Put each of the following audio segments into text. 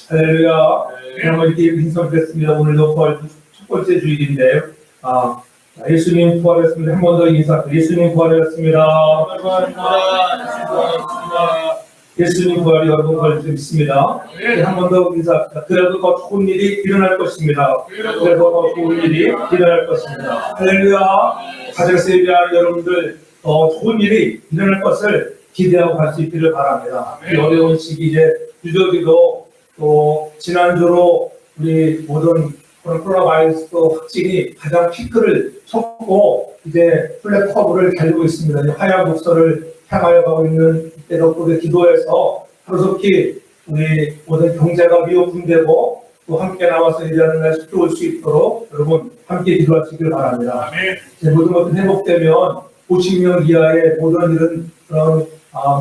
할렐루야. 하나님 이렇게 인사드렸습니다. 오늘도 부활 첫 번째 주일인데요. 예수님 부활했습니다. 한 번 더 인사드립니다. 예수님 부활했습니다. 예수님 부활이 여러분 관심 있습니다. 한 번 더 인사합니다. 그래도 더 좋은 일이 일어날 것입니다. 그래도 더 좋은 일이 일어날 것입니다. 할렐루야. 가정에서 예배하는 여러분들 더 좋은 일이 일어날 것을 기대하고 갈 수 있기를 바랍니다. 이 어려운 시기 이제 유저기도 또 지난주로 우리 모든 코로나 바이러스 확진이 가장 피크를 쳤고 이제 플랫 커브를 달리고 있습니다. 하향 곡선을 향하여 가고 있는 이때도 우리 기도해서 하루속히 우리 모든 경제가 미오픈되고 또 함께 나와서 일하는 날 쉽게 올 수 있도록 여러분 함께 기도하시길 바랍니다. 이제 모든 것들이 회복되면 50명 이하의 모든 이런 그런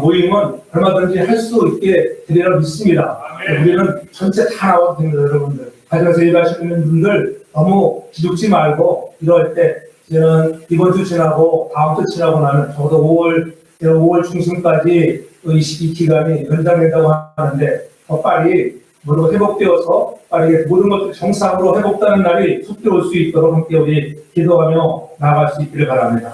모임은 얼마든지 할 수 있게 되리라 믿습니다. 우리는 전체 다 나와도 됩니다, 여러분들. 가정에서 일하시는 분들 너무 기죽지 말고 이럴 때 이제는 이번 주 지나고 다음 주 지나고 나면 적어도 5월 중순까지 이 기간이 연장된다고 하는데 더 빨리 모두 회복되어서 빠르게 모든 것들이 정상으로 회복되는 날이 속히 올 수 있도록 함께 우리 기도하며 나아갈 수 있기를 바랍니다.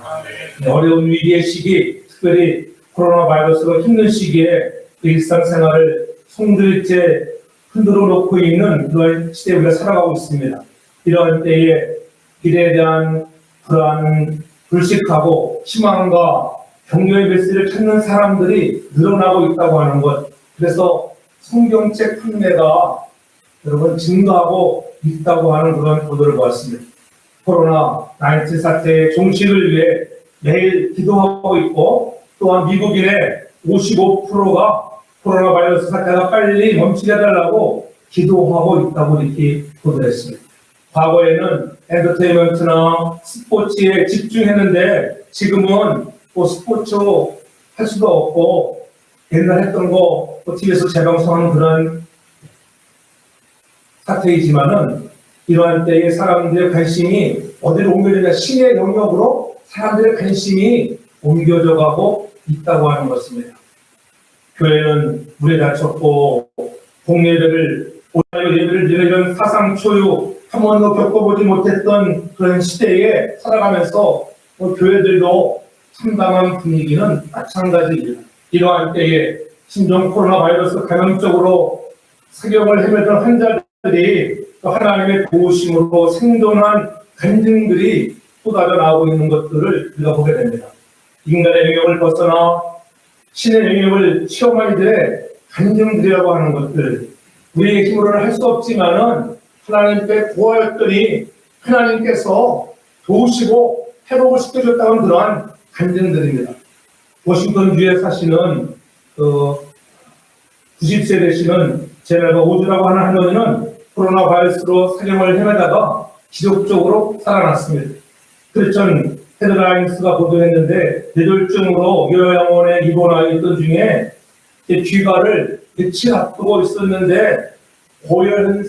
어려운 위기의 시기, 특별히 코로나 바이러스가 힘든 시기에 일상생활을 송두리째 흔들어 놓고 있는 그런 시대에 우리가 살아가고 있습니다. 이러한 때에 미래에 대한 불안, 불식하고 희망과 격려의 메시지를 찾는 사람들이 늘어나고 있다고 하는 것. 그래서 성경책 판매가 여러분 증가하고 있다고 하는 그런 보도를 보았습니다. 코로나 19 사태의 종식을 위해 매일 기도하고 있고 또한 미국인의 55%가 코로나 바이러스 사태가 빨리 멈추게 해달라고 기도하고 있다고 이렇게 보도했습니다. 과거에는 엔터테인먼트나 스포츠에 집중했는데 지금은 뭐 스포츠 할 수도 없고 옛날 했던 거 TV에서 재방송하는 그런 사태이지만은 이러한 때에 사람들의 관심이 어디로 옮겨지냐 신의 영역으로 사람들의 관심이 옮겨져 가고 있다고 하는 것입니다. 교회는 물에 닫혔고 공예배를 온라인 예배를 드리는 이런 사상 초유 한 번도 겪어보지 못했던 그런 시대에 살아가면서 교회들도 참담한 분위기는 마찬가지입니다. 이러한 때에 신종 코로나 바이러스 감염적으로 사경을 헤매던 환자들이 또 하나님의 도우심으로 생존한 간증들이 쏟아져 나오고 있는 것들을 우리가 보게 됩니다. 인간의 영역을 벗어나 신의 영역을 체험한 이들의 간증들이라고 하는 것들, 우리의 힘으로는 할 수 없지만은 하나님께 구하였더니 하나님께서 도우시고 회복을 시켜줬다는 그러한 간증들입니다. 워싱턴주에 사시는 90세 되시는 제네바 오즈라고 하는 할머니는 코로나 바이러스로 사경을 헤매다가 기적적으로 살아났습니다. 크리스천 헤드라인스가 보도했는데 뇌졸중으로 요양원에 입원하여 있던 중에 귀가를 며칠 앞두고 있었는데 고열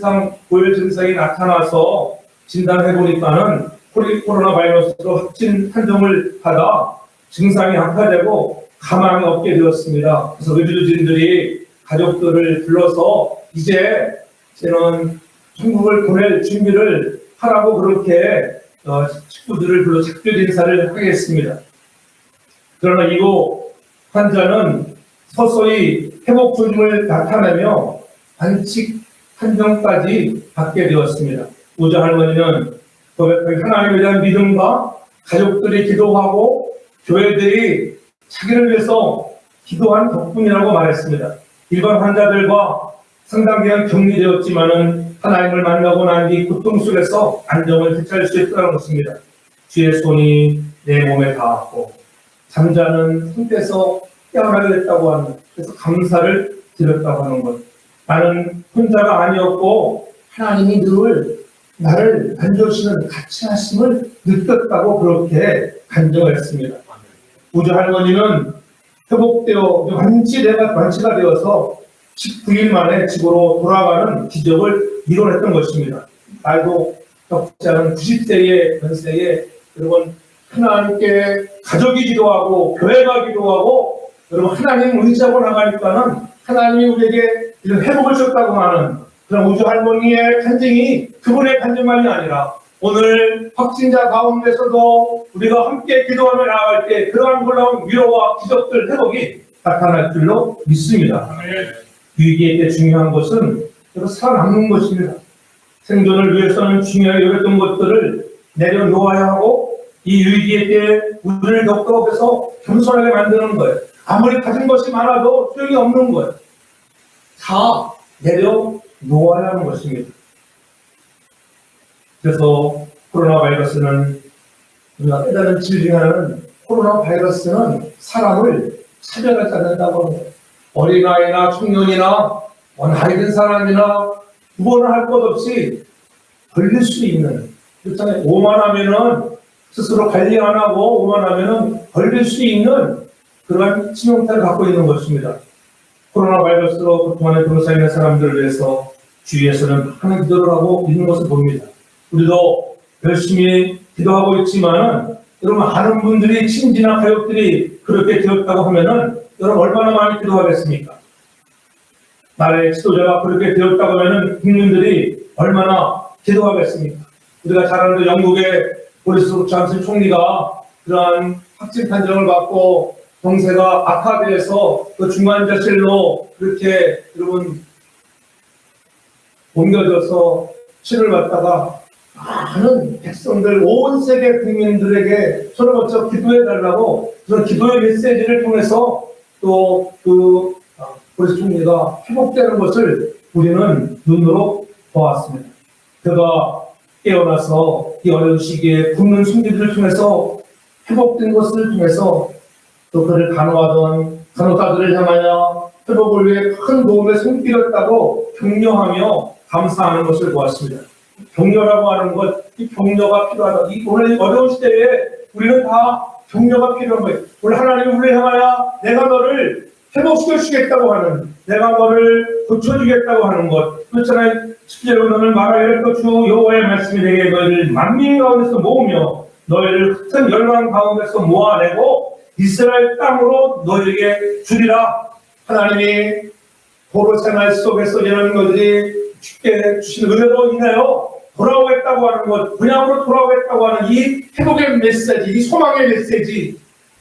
증상이 나타나서 진단해보니까는 코로나 바이러스로 확진 판정을 받아 증상이 악화되고 가망이 없게 되었습니다. 그래서 의료진들이 가족들을 불러서 이제 저는 천국을 보낼 준비를 하라고 그렇게 식구들을 불러 작별 인사를 하겠습니다. 그러나 이후 환자는 서서히 회복 조짐을 나타내며 반칙 판정까지 받게 되었습니다. 우자 할머니는 하나님에 대한 믿음과 가족들이 기도하고 교회들이 자기를 위해서 기도한 덕분이라고 말했습니다. 일반 환자들과 상당 기간 격리되었지만은 하나님을 만나고 난 뒤 고통 속에서 안정을 되찾을 수 있다는 것입니다. 주의 손이 내 몸에 닿았고 잠자는 상태에서 깨어나게 됐다고 하는 것. 그래서 감사를 드렸다고 하는 것. 나는 혼자가 아니었고 하나님이 늘 나를 만져주시는 같이 하심을 느꼈다고 그렇게 간증을 했습니다. 우주 할머니는 회복되어 완치가 되어서 19일 만에 집으로 돌아가는 기적을 이뤄냈던 것입니다. 나이도 적지 않은 90세의 연세에 여러분 하나님께 가족이 기도하고 교회가 기도하고 여러분 하나님 의지하고 나가니까는 하나님이 우리에게 이런 회복을 줬다고 하는 그런 우주 할머니의 간증이 그분의 간증만이 아니라 오늘 확진자 가운데서도 우리가 함께 기도하며 나아갈 때 그러한 놀라운 위로와 기적들 회복이 나타날 줄로 믿습니다. 위기에 때 중요한 것은 살아남는 것입니다. 생존을 위해서는 중요하게 여겼던 것들을 내려놓아야 하고 이 위기에 때 우리를 격도해서 겸손하게 만드는 거예요. 아무리 가진 것이 많아도 소용이 없는 거예요. 다 내려놓아야 하는 것입니다. 그래서 코로나 바이러스는 우리가 깨달은 질 중에 하나는 코로나 바이러스는 사람을 차별하지 않는다고 합니다. 어린아이나 청년이나 나이 든 사람이나 구분을 할 것 없이 걸릴 수 있는, 그렇잖아요. 오만하면은 스스로 관리 안 하고 오만하면은 걸릴 수 있는 그런 치명타를 갖고 있는 것입니다. 코로나 바이러스로 고통하는 병사에 있는 사람들을 위해서 주위에서는 하는 기도를 하고 있는 것을 봅니다. 우리도 열심히 기도하고 있지만은 여러분 많은 분들이 친지나 가족들이 그렇게 되었다고 하면은 여러분 얼마나 많이 기도하겠습니까? 나라의 지도자가 그렇게 되었다고 하면은 국민들이 얼마나 기도하겠습니까? 우리가 잘 아는 영국의 보리스 존슨 총리가 그러한 확진 판정을 받고 정세가 악화돼서 그 중환자실로 그렇게 여러분 옮겨져서 치료를 받다가 많은 백성들, 온 세계 국민들에게 손을 먼저 기도해달라고 그런 기도의 메시지를 통해서 또 보리스 총리가 회복되는 것을 우리는 눈으로 보았습니다. 그가 깨어나서 이 어려운 시기에 굶는 손길을 통해서 회복된 것을 통해서 또 그를 간호하던 간호사들을 향하여 회복을 위해 큰 도움의 손길이었다고 격려하며 감사하는 것을 보았습니다. 격려라고 하는 것, 이 격려가 필요하다. 오늘 어려운 시대에 우리는 다 격려가 필요한 거예요. 오늘 하나님이 우리를 향하여 내가 너를 회복시켜 주겠다고 하는, 내가 너를 고쳐주겠다고 하는 것. 그렇잖아요. 실제로 너는 말하기를 주 여호와의 말씀이 내게 너희를 만민 가운데서 모으며 너희를 흩은 열방 가운데서 모아내고 이스라엘 땅으로 너희에게 주리라. 하나님이 포로 생활 속에서 이런 것들이 주께 주신 은혜로 인하여 돌아오겠다고 하는 것, 그냥으로 돌아오겠다고 하는 이 회복의 메시지, 이 소망의 메시지,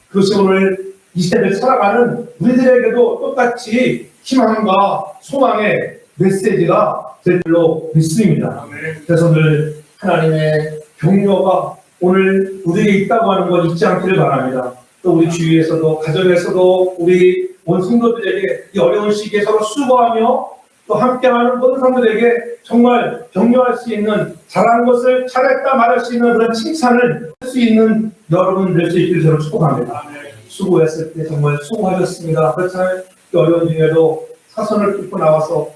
그것이 오늘 이 시대를 살아가는 우리들에게도 똑같이 희망과 소망의 메시지가 될 줄로 믿습니다. 그래서 오늘 하나님의 격려가 오늘 우리에게 있다고 하는 것 잊지 않기를 바랍니다. 또 우리 주위에서도, 가정에서도 우리 온 성도들에게 이 어려운 시기에 서로 수고하며 또 함께하는 모든 사람들에게 정말 격려할 수 있는, 잘한 것을 잘했다 말할 수 있는 그런 칭찬을 할 수 있는 여러분 될 수 있기를 저는 축복합니다. 수고했을 때 정말 수고하셨습니다. 그렇잖아요. 이 어려운 중에도 사선을 뚫고 나와서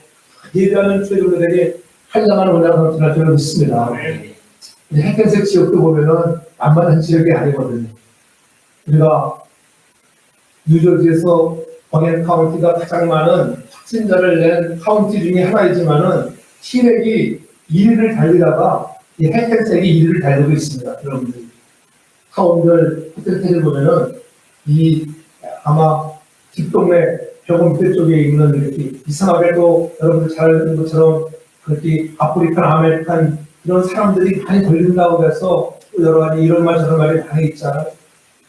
예배하는 주의들에게 한량한 은혜가 넘치는 줄을 믿습니다. 해켄색 지역도 보면은 만만한 지역이 아니거든요. 우리가 뉴저지에서 버겐 카운티가 가장 많은 확진자를 낸 카운티 중에 하나이지만은 시렉이 1위를 달리다가 이 해켄색이 2위를 달리고 있습니다. 여러분들 카운들 호텔을 보면은 이 아마 뒷동네 벽 밑에 쪽에 있는 이렇게 이상하게 또 여러분들 잘 아는 것처럼 그렇게 아프리칸, 아메리칸 이런 사람들이 많이 걸린다고 해서 여러 가지 이런 말 저런 말이 많이 있잖아요.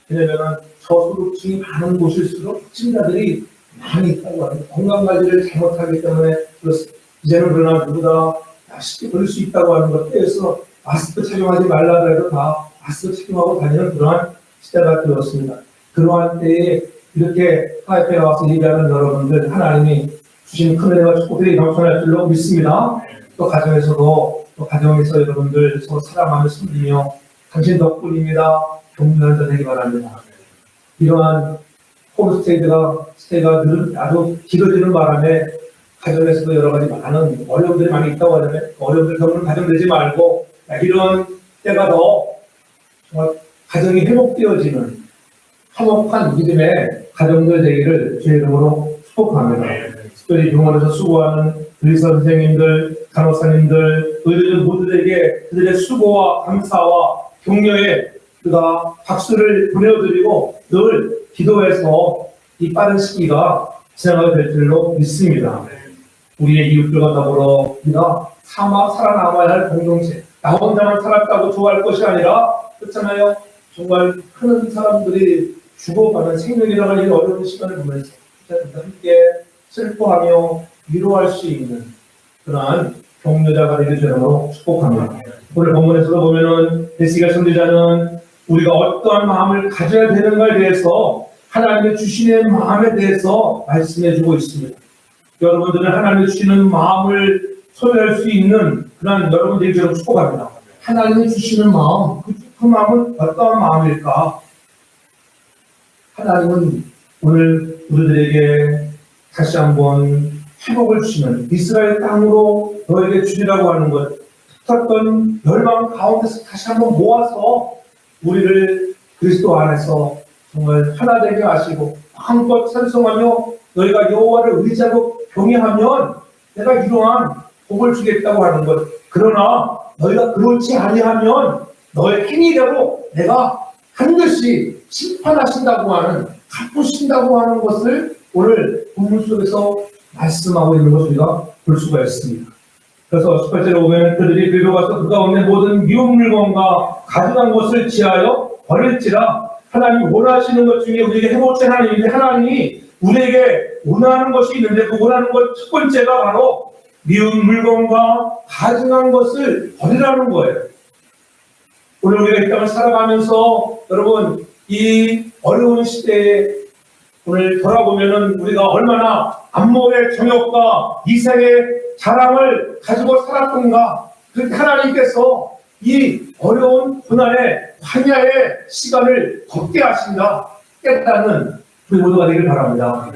왜냐면은 저소득층이 많은 곳일수록 확진자들이 많이 있다고 합니다. 건강관리를 잘못하기 때문에 그렇습니다. 이제는 그러나 누구나 쉽게 걸릴 수 있다고 하는 것 때에서 마스크 착용하지 말라 해도 다 마스크 착용하고 다니는 그러한 시대가 되었습니다. 그러한 때에 이렇게 하이페에 와서 예배하는 여러분들 하나님이 주신 큰 은혜와 축복들이 넘쳐날 줄로 믿습니다. 또 가정에서도 또 가정에서 여러분들 서로 사랑하며 섬기며 당신 덕분입니다. 격려를 전하기 바랍니다. 이러한 홈스테이가 아주 길어지는 바람에 가정에서도 여러 가지 많은 어려움들이 많이 있다고 하잖아요. 어려움들 겪는 가정 되지 말고 이런 때가 더 정말 가정이 회복되어지는 화목한 믿음의 가정들 되기를 주의 이름으로 축복합니다. 특별히 병원에서 수고하는 의사 선생님들, 간호사님들, 의료진 모두에게 그들의 수고와 감사와 격려에 그가 박수를 보내드리고 늘 기도해서 이 빠른 시기가 지나가게 될 줄로 믿습니다. 우리의 이웃들과 더불어 우리가 살아남아야 할 공동체, 나 혼자만 살았다고 좋아할 것이 아니라, 그렇잖아요. 정말 큰 사람들이 죽어가는 생명이라는 이 어려운 시간을 보면서 함께 슬퍼하며 위로할 수 있는 그러한 격려자가 되게 되도록 축복합니다. 오늘 본문에서도 보면은 에스겔 선지자는 우리가 어떠한 마음을 가져야 되는가에 대해서 하나님의 주시는 마음에 대해서 말씀해주고 있습니다. 여러분들은 하나님의 주시는 마음을 소유할 수 있는 그런 여러분들이 되도록 축복합니다. 하나님이 주시는 마음, 그 마음은 어떠한 마음일까? 하나님은 오늘 우리들에게 다시 한번 회복을 주시는 이스라엘 땅으로 너에게 주리라고 하는 것, 붙었던 멸망 가운데서 다시 한번 모아서 우리를 그리스도 안에서 정말 하나 되게 하시고 마음껏 찬송하며 너희가 여호와를 의지하고 경외하면 내가 이러한 복을 주겠다고 하는 것. 그러나 너희가 그렇지 아니하면 너의 행위대로 내가 반드시 심판하신다고 하는, 갚으신다고 하는 것을 오늘 본문 속에서 말씀하고 있는 것을 우리가 볼 수가 있습니다. 그래서 18절에 보면 그들이 그리로 가서 그 가운데 모든 미운 물건과 가증한 것을 지하여 버릴지라. 하나님이 원하시는 것 중에 우리에게 해볼지 하나님인데, 하나님이 우리에게 원하는 것이 있는데 그 원하는 것 첫 번째가 바로 미운 물건과 가증한 것을 버리라는 거예요. 오늘 우리가 이 땅을 살아가면서 여러분 이 어려운 시대에 오늘 돌아보면은 우리가 얼마나 안목의 정욕과 이생의 자랑을 가지고 살았던가. 그렇게 하나님께서 이 어려운 고난의 광야의 시간을 걷게 하신다 깨닫는 우리 모두가 되길 바랍니다.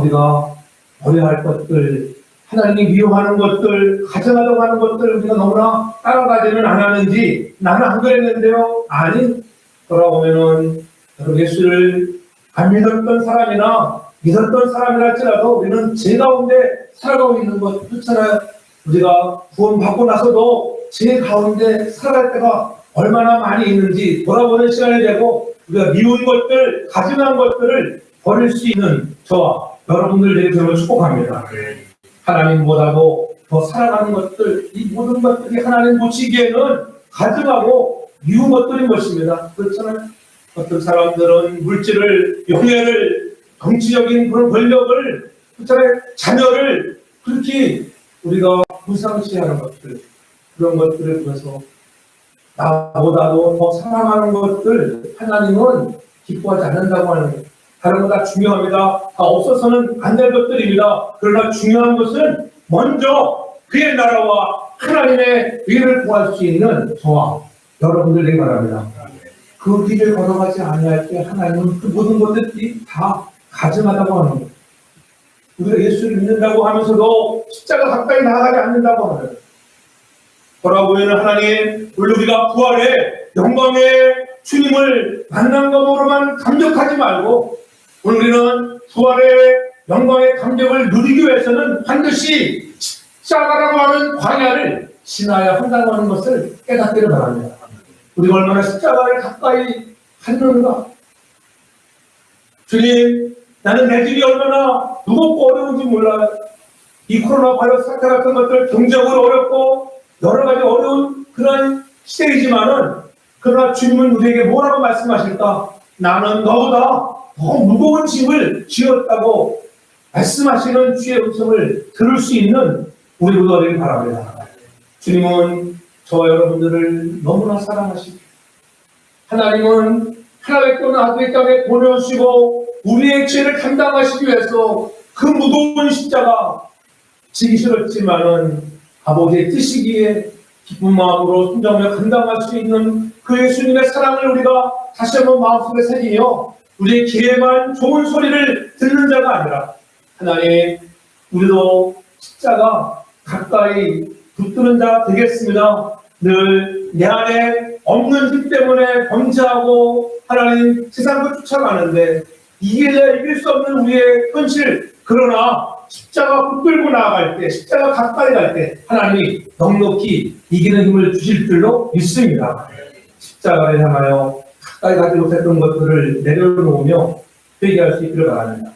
우리가 버려야 할 것들, 하나님이 미워하는 것들, 가져가려고 하는 것들 우리가 너무나 따라가지는 않았는지, 나는 안 그랬는데요. 아니, 돌아보면은 예수를 안 믿었던 사람이나 믿었던 사람이라 할지라도 우리는 죄 가운데 살아가고 있는 것 그렇잖아요. 우리가 구원받고 나서도 죄 가운데 살아갈 때가 얼마나 많이 있는지 돌아보는 시간이 되고, 우리가 미운 것들, 가증한 것들을 버릴 수 있는 저와 여러분들 되게 저를 축복합니다. 하나님보다도 더 사랑하는 것들, 이 모든 것들이 하나님 보시기에는 가증하고 미운 것들인 것입니다. 그렇잖아요. 어떤 사람들은 물질을, 명예를, 정치적인 그런 권력을, 그렇잖아요. 자녀를 그렇게 우리가 무상시하는 것들, 그런 것들을 통해서 나보다도 더 사랑하는 것들 하나님은 기뻐하지 않는다고 하는 거예요. 다른 거 다 중요합니다. 다 없어서는 안 될 것들입니다. 그러나 중요한 것은 먼저 그의 나라와 하나님의 의를 구할 수 있는 저와 여러분들 되기 바랍니다. 그 길을 걸어가지 아니할 때 하나님은 그 모든 것들이 다 가증하다고 하는 거예요. 우리가 예수를 믿는다고 하면서도 십자가 가까이 나아가지 않는다고 하는 거예요. 돌아보면 하나님, 우리가 부활의 영광의 주님을 만난 것으로만 감격하지 말고, 우리는 부활의 영광의 감격을 누리기 위해서는 반드시 십자가라고 하는 광야를 지나야 한다고 하는 것을 깨닫기를 바랍니다. 우리가 얼마나 십자가를 가까이 갔는가. 주님, 나는 내 길이 얼마나 무겁고 어려운지 몰라요. 이 코로나 바이러스 사태 같은 것들 경제적으로 어렵고 여러 가지 어려운 그런 시대이지만은, 그러나 주님은 우리에게 뭐라고 말씀하실까? 나는 너보다 더 무거운 짐을 지었다고 말씀하시는 주의 음성을 들을 수 있는 우리 모두가 되길 바랍니다. 주님은 저와 여러분들을 너무나 사랑하시고, 하나님은 하나님의 또는 아들의 땅에 보내주시고 우리의 죄를 감당하시기 위해서 그 무거운 십자가 지기 싫었지만은 아버지의 뜻이기에 기쁜 마음으로 순정하며 감당할 수 있는 그 예수님의 사랑을 우리가 다시 한번 마음속에 새기며 우리의 귀에만 좋은 소리를 듣는 자가 아니라, 하나님, 우리도 십자가 가까이 붙드는 자 되겠습니다. 늘 내 안에 없는 힘 때문에 범죄하고 하나님 세상을 쫓아가는데 이길 수 없는 우리의 현실, 그러나 십자가 붙들고 나아갈 때, 십자가 가까이 갈 때 하나님이 넉넉히 이기는 힘을 주실 줄로 믿습니다. 십자가를 향하여 가까이 가지 못했던 것들을 내려놓으며 회개할 수 있기를 바랍니다.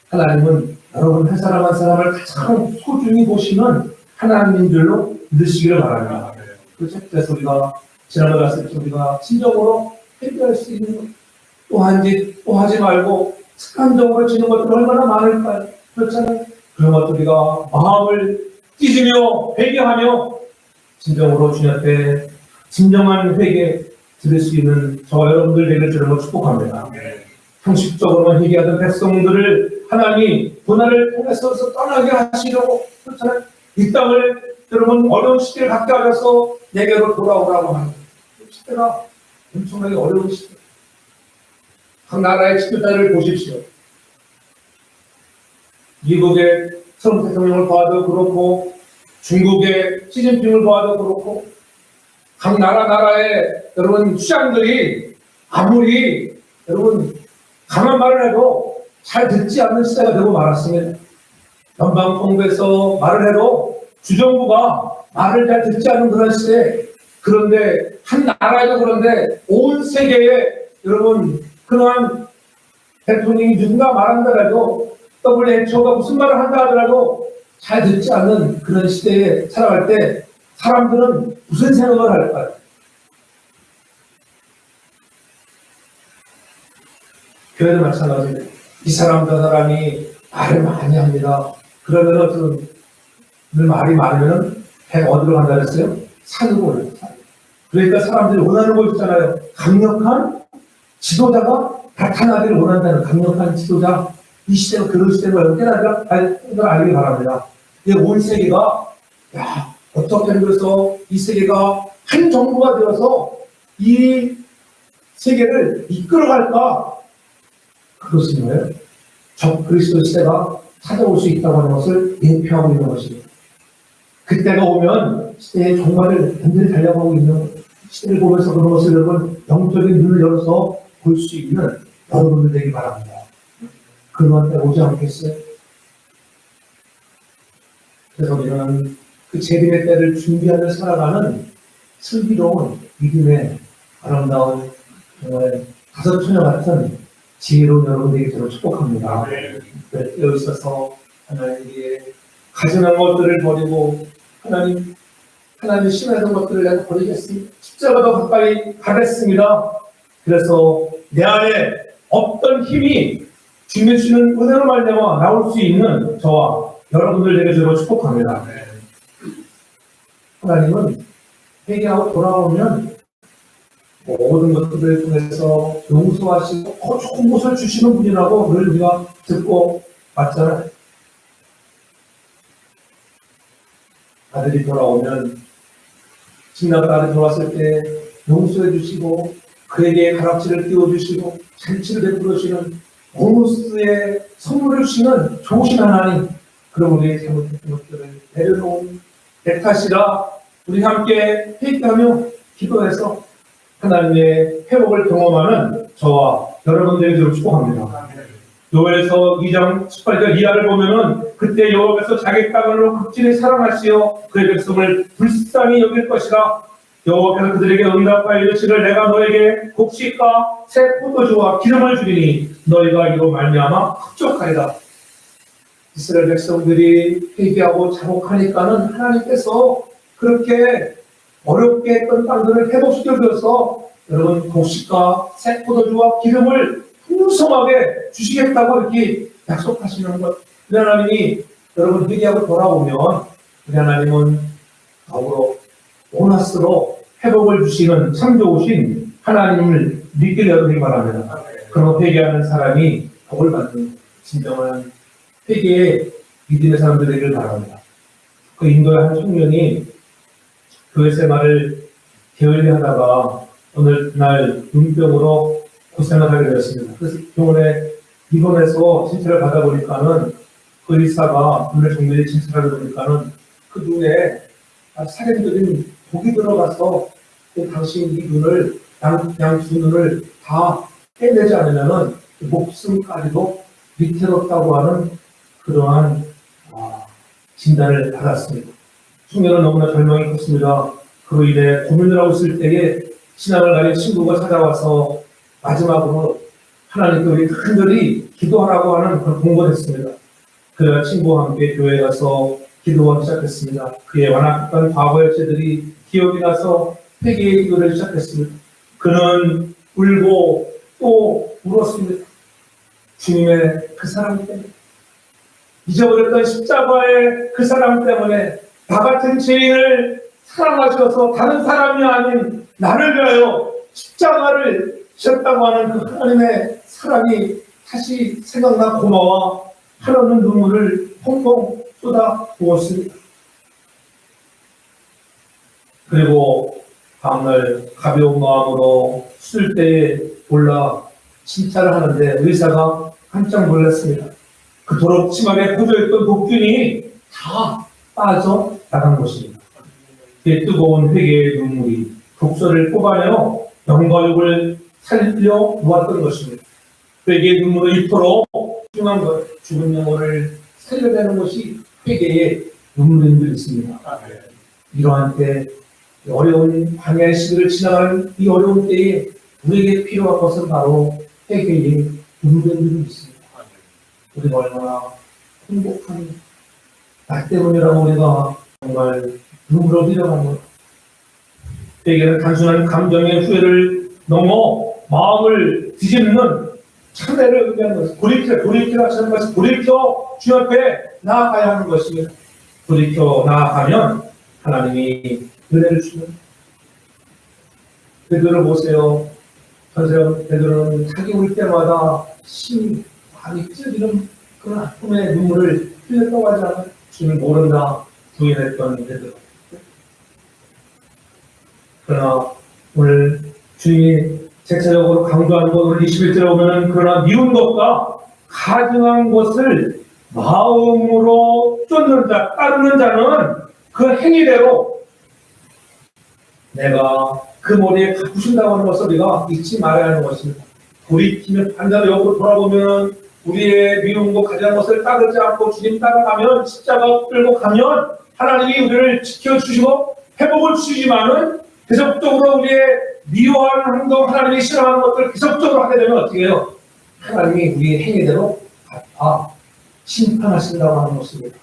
하나님은 여러분 한 사람 한 사람을 가장 소중히 보시는 하나님인 줄로 믿으시기를 바랍니다. 그래서 우리가 지난번에 봤을 때 우리가 진정으로 해결할 수 있는 또 하지 말고 습관적으로 지는 것들 얼마나 많을까요? 그렇잖아요. 그런 것들 우리가 마음을 찢으며 회개하며 진정으로 주님 앞에 진정한 회개 드릴 수 있는 저와 여러분들 되기를 주님으로 축복합니다. 형식적으로만 회개하던 백성들을 하나님이 고난을 통해서 떠나게 하시려고 그렇잖아요. 이 땅을 여러분 어려운 시대를 갖게 하셔서 내게로 돌아오라고 하는 시대가 엄청나게 어려운 시대. 각 나라의 지도자를 보십시오. 미국의 트럼프 대통령을 봐도 그렇고 중국의 시진핑을 봐도 그렇고 각 나라의 여러분 수장들이 아무리 여러분 강한 말을 해도 잘 듣지 않는 시대가 되고 말았습니다. 연방정부에서 말을 해도 주정부가 말을 잘 듣지 않는 그런 시대. 그런데 한 나라에도 그런데 온 세계에 여러분 그러한 대통령이 누군가 말한다라도 WHO가 무슨 말을 한다 하더라도 잘 듣지 않는 그런 시대에 살아갈 때 사람들은 무슨 생각을 할까요? 교회도 마찬가지예요. 이 사람 저 사람이 말을 많이 합니다. 그러면 어떤 말이 많으면 배가 어디로 간다 그랬어요? 산으로 올라요. 그러니까 사람들이 원하는 거 있잖아요. 강력한 지도자가 나타나기를 원한다는 강력한 지도자. 이 시대가 그런 시대가 깨달으라 알기 바랍니다. 온 세계가 어떻게 해서 이 세계가 한 정부가 되어서 이 세계를 이끌어갈까? 그것은 뭐예요? 적그리스도 시대가 찾아올 수 있다고 하는 것을 예표하고 있는 것입니다. 그때가 오면 시대의 종말을 완전히 달려가고 있는 시대를 보면서 그런 것을 여러분 영적인 눈을 열어서 볼 수 있는 여러분들 되기 바랍니다. 그런 때가 오지 않겠어요? 그래서 우리는 그 재림의 때를 준비하며 살아가는 슬기로운 믿음의 아름다운 정말 다섯 처녀 같은 지혜로운 여러분들에게 저를 축복합니다. 여기 있어서 하나님께 가증한 것들을 버리고 하나님 심하던 것들을 내가 버리겠습니다. 십자가도 가까이 가겠습니다. 그래서 내 안에 어떤 힘이 주님 주시는 은혜로 말미암아 나올 수 있는 저와 여러분들에게 저를 축복합니다. 하나님은 회개하고 돌아오면 모든 것들을 통해서 용서하시고 좋은 것을 주시는 분이라고 늘 우리가 듣고 왔잖아요. 아들이 돌아오면 집나가 아들이 돌아왔을 때 용서해 주시고 그에게 가락지를 띄워주시고 잔치를 베풀어 주시는 보너스의 선물을 주시는 좋으신 하나님. 그럼 우리의 잘못했던 것들을 내려놓은 백하시라 우리 함께 회개하며 기도해서 하나님의 회복을 경험하는 저와 여러분들에게 축복합니다. 요엘서 2장 18절 이하를 보면은 그때 여호와께서 자기 땅으로 극진히 사랑하시어 그의 백성을 불쌍히 여길 것이라. 여호와께서 그들에게 응답하여 이르시기를 내가 너에게 곡식과 새 포도주와 기름을 주리니 너희가 이로 말미암아 흡족하리라. 이스라엘 백성들이 회개하고 자복하니까는 하나님께서 그렇게 어렵게 했던 땅들을 회복시켜 주셔서 여러분 곡식과 새 포도주와 기름을 풍성하게 주시겠다고 이렇게 약속하시는 것. 우리 하나님이 여러분 회개하고 돌아오면 우리 하나님은 더불어 보너스로 회복을 주시는 참 좋으신 하나님을 믿기를 여러분이 바랍니다. 그런 회개하는 사람이 복을 받는 진정한 회개의 믿음의 사람들 되기를 바랍니다. 그 인도의 한 청년이 교회 생활을 게을리하다가 어느 날 눈병으로 고생을 하게 되었습니다. 그래서 병원에 입원해서 진찰을 받아보니까는 그 의사가 눈의 정밀히 진찰하다 보니까는 그 눈에 살인적인 독이 들어가서 당신 이 눈을 양 두 눈을 다 빼내지 않으면은 목숨까지도 위태롭다고 하는 그러한 진단을 받았습니다. 청년은 너무나 절망이 컸습니다. 그로 인해 고민을 하고 있을 때에 신앙을 가진 친구가 찾아와서 마지막으로 하나님께 우리 간절히 기도하라고 하는 그런 공고를 했습니다. 그런 친구와 함께 교회에 가서 기도하기 시작했습니다. 그의 완악했던 과거의 죄들이 기억이 나서 회개의 기도를 시작했습니다. 그는 울고 또 울었습니다. 주님의 그 사랑 때문에, 잊어버렸던 십자가의 그 사랑 때문에 나 같은 죄인을 사랑하셔서 다른 사람이 아닌 나를 위하여 십자가를 지셨다고 하는 그 하나님의 사랑이 다시 생각나 고마워 하나는 눈물을 펑펑 쏟아 부었습니다. 그리고 다음날 가벼운 마음으로 수술대에 올라 진찰을 하는데 의사가 깜짝 놀랐습니다. 그토록 심하게 퍼져있던 독균이 다 빠져 나간 것입니다. 그 뜨거운 회개의 눈물이 독소를 뽑아내어 영과 육을 살려 놓았던 것입니다. 회개의 눈물을 이토록 중요한 것, 죽은 영혼을 살려내는 것이 회개의 눈물인 줄 있습니다. 이러한 때, 어려운 광야의 시기를 지나가는 이 어려운 때에 우리에게 필요한 것은 바로 회개의 눈물인 줄 있습니다. 우리가 얼마나 행복한, 나 때문이라고 우리가 정말 눈물을 흘려가는 것. 회개는 단순한 감정의 후회를 넘어 마음을 뒤집는 참회를 의미하는 것입니다. 돌이키라 하는 것은 돌이켜 주 앞에 나아가야 하는 것입니다. 돌이켜 나아가면 하나님이 은혜를 주는. 베드로를 보세요. 베드로는 자기 울 때마다 심히 많이 찢어지는 그런 아픔의 눈물을 흘렸다고 하지 않아요? 주님을 모른다 부인했던 베드로. 그러나 오늘 주님이 대체적으로 강조하는 것, 오늘 21절에 보면 그러나 미운 것과 가증한 것을 마음으로 쫓는 자, 따르는 자는 그 행위대로 내가 그 머리에 갚으신다고 하는 것을 우리가 잊지 말아야 하는 것입니다. 돌이키면 반대로 역으로 돌아보면 우리의 미운 것, 가증한 것을 따르지 않고 주님 따라가면 십자가 끌고 가면 하나님이 우리를 지켜주시고 회복을 주시지만은 계속적으로 우리의 미워하는 행동, 하나님이 싫어하는 것들을 계속적으로 하게 되면 어떻게 해요? 하나님이 우리의 행위대로 갚아 심판하신다고 하는 것입니다.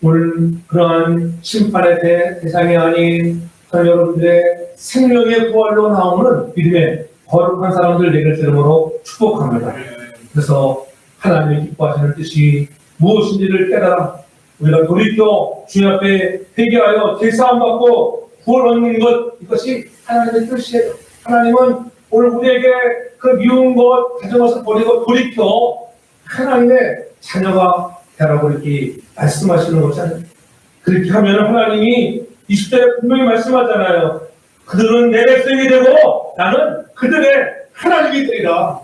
오늘 그러한 심판의 대상이 아닌 여러분들의 생명의 부활로 나오는 믿음의 거룩한 사람들 되길 주름으로 축복합니다. 그래서 하나님이 기뻐하시는 뜻이 무엇인지를 깨달아 우리가 돌이켜 주님 앞에 회개하여 제사함 받고 구원 얻는 것, 이것이 하나님의 뜻이에요. 하나님은 오늘 우리에게 그 미운 것, 가진 것을 버리고 돌이켜 하나님의 자녀가 되라고 이렇게 말씀하시는 거잖아요. 그렇게 하면 하나님이 20절에 분명히 말씀하잖아요. 그들은 내 백성이 되고 나는 그들의 하나님이 되리라.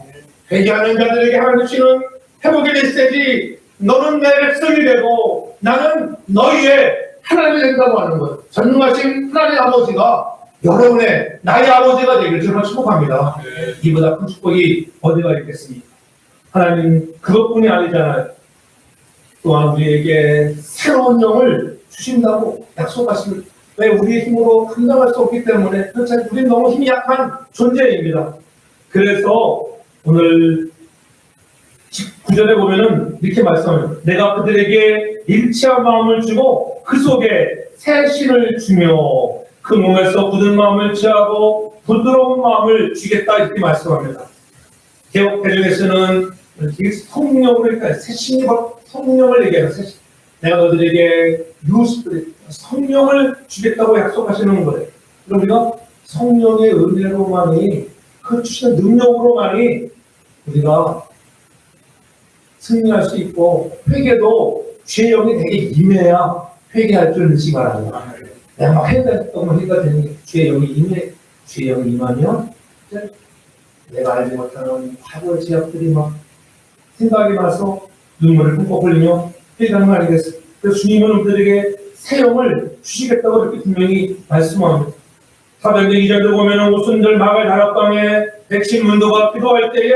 회개하는 자들에게 하나님 주시는 회복의 메시지, 너는 내 백성이 되고 나는 너희의 하나님이 된다고 하는 것. 전능하신 하나님 아버지가 여러분의 나의 아버지가 되기를 정말 축복합니다. 이보다 큰 축복이 어디가 있겠습니까? 하나님 그것뿐이 아니잖아요. 또한 우리에게 새로운 영을 주신다고 약속하십니다. 왜? 우리의 힘으로 감당할 수 없기 때문에. 그렇지, 우리는 너무 힘이 약한 존재입니다. 그래서 오늘 19절에 보면은 이렇게 말씀합니다. 내가 그들에게 일치한 마음을 주고 그 속에 새 신을 주며 그 몸에서 굳은 마음을 취하고 부드러운 마음을 주겠다 이렇게 말씀합니다. 개역 개정에서는 성령으로 일단 새 신이 성령을 얘기해요. 새 신. 내가 너희들에게 성령을 주겠다고 약속하시는 거예요. 그럼 우리가 성령의 은혜로만이 그 주시는 능력으로만이 우리가 승리할 수 있고 회개도 죄의 영이 되게 임해야 회개할 줄 믿지 바랍니다. 내가 막 회개했던 회개가 되는 게 죄의 영이 임해, 죄의 영이 임하면 내가 알지 못하는 과거의 죄악들이 막 생각이 나서 눈물을 뿜뻑 흘리며 회개하는 거 아니겠어요? 그래서 주님은 우리들에게 새 영을 주시겠다고 이렇게 분명히 말씀합니다. 사도행전 2절에 보면 오순절 마갈 다락방에 백신 문도가 기도할 때에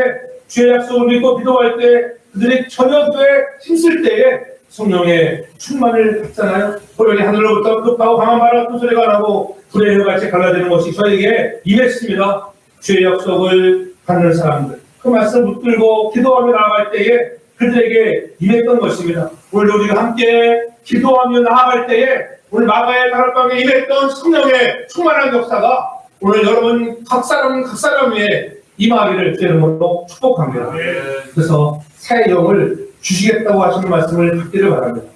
주의 약속을 믿고 기도할 때 그들이 전혀도에 힘쓸 때에 성령의 충만을 받잖아요. 호련히 하늘로부터 급하고 강한 바람 소리가 나고 불의 혀같이 갈라지는 것이 저에게 임했습니다. 주의 약속을 받는 사람들, 그 말씀 붙들고 기도하며 나아갈 때에 그들에게 임했던 것입니다. 오늘도 우리가 함께 기도하며 나아갈 때에 오늘 마가의 다락방에 임했던 성령의 충만한 역사가 오늘 여러분 각 사람 위에 임하기를 주의 이름으로 축복합니다. 그래서 새 영을 주시겠다고 하시는 말씀을 받기를 바랍니다.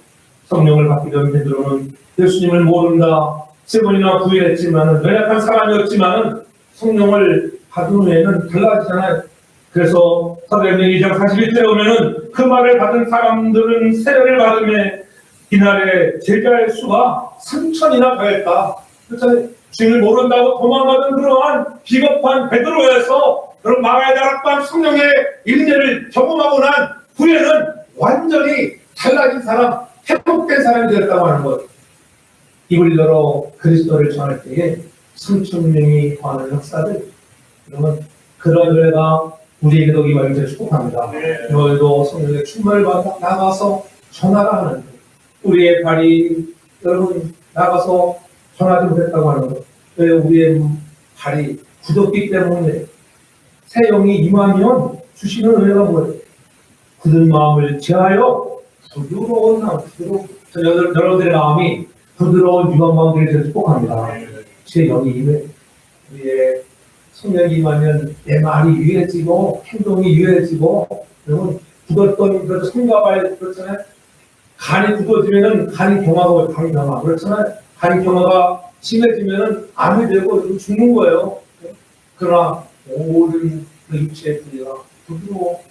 성령을 받기 전 베드로는 예수님을 모른다. 3번이나 부인했지만 연약한 사람이었지만 성령을 받은 후에는 달라지잖아요. 그래서 사도행전 2장 41절에 오면은 그 말을 받은 사람들은 세례를 받으며 이날에 제자의 수가 3,000이나 가했다. 그렇잖아요. 주님을 모른다고 도망가던 그러한 비겁한 베드로에서 그런 마가의 다락방 성령의 임재를 경험하고 난 후에는 완전히 달라진 사람, 회복된 사람이 되었다고 하는 것. 입을 열어 그리스도를 전할 때에 3,000명이 하는 역사들, 그러면 그런 은혜가 우리에게도 임하기를 축복합니다. 너희도 성령의 충만을 받아 나가서 전하라 하는 것. 우리의 발이 여러분 나가서 전하지 못했다고 하는 것. 왜 우리의 발이 굳었기 때문에 새 영이 임하면 주시는 은혜가 뭐예요? 굳은 마음을 제하여 부드러운 마음, 여러분들의 마음이 부드러운 유한 마음 되기를 축복합니다. 제 영이 임해 우리의 성령이 임하면 내 말이 유해지고 행동이 유해지고 여러분 굳었던 그런 손과 발 그렇잖아요. 간이 굳어지면은 간이 경화가 그렇잖아요. 간이 경화가 심해지면은 암이 되고 죽는 거예요. 그러나 모든 그 육체의 뿌리가 부드러워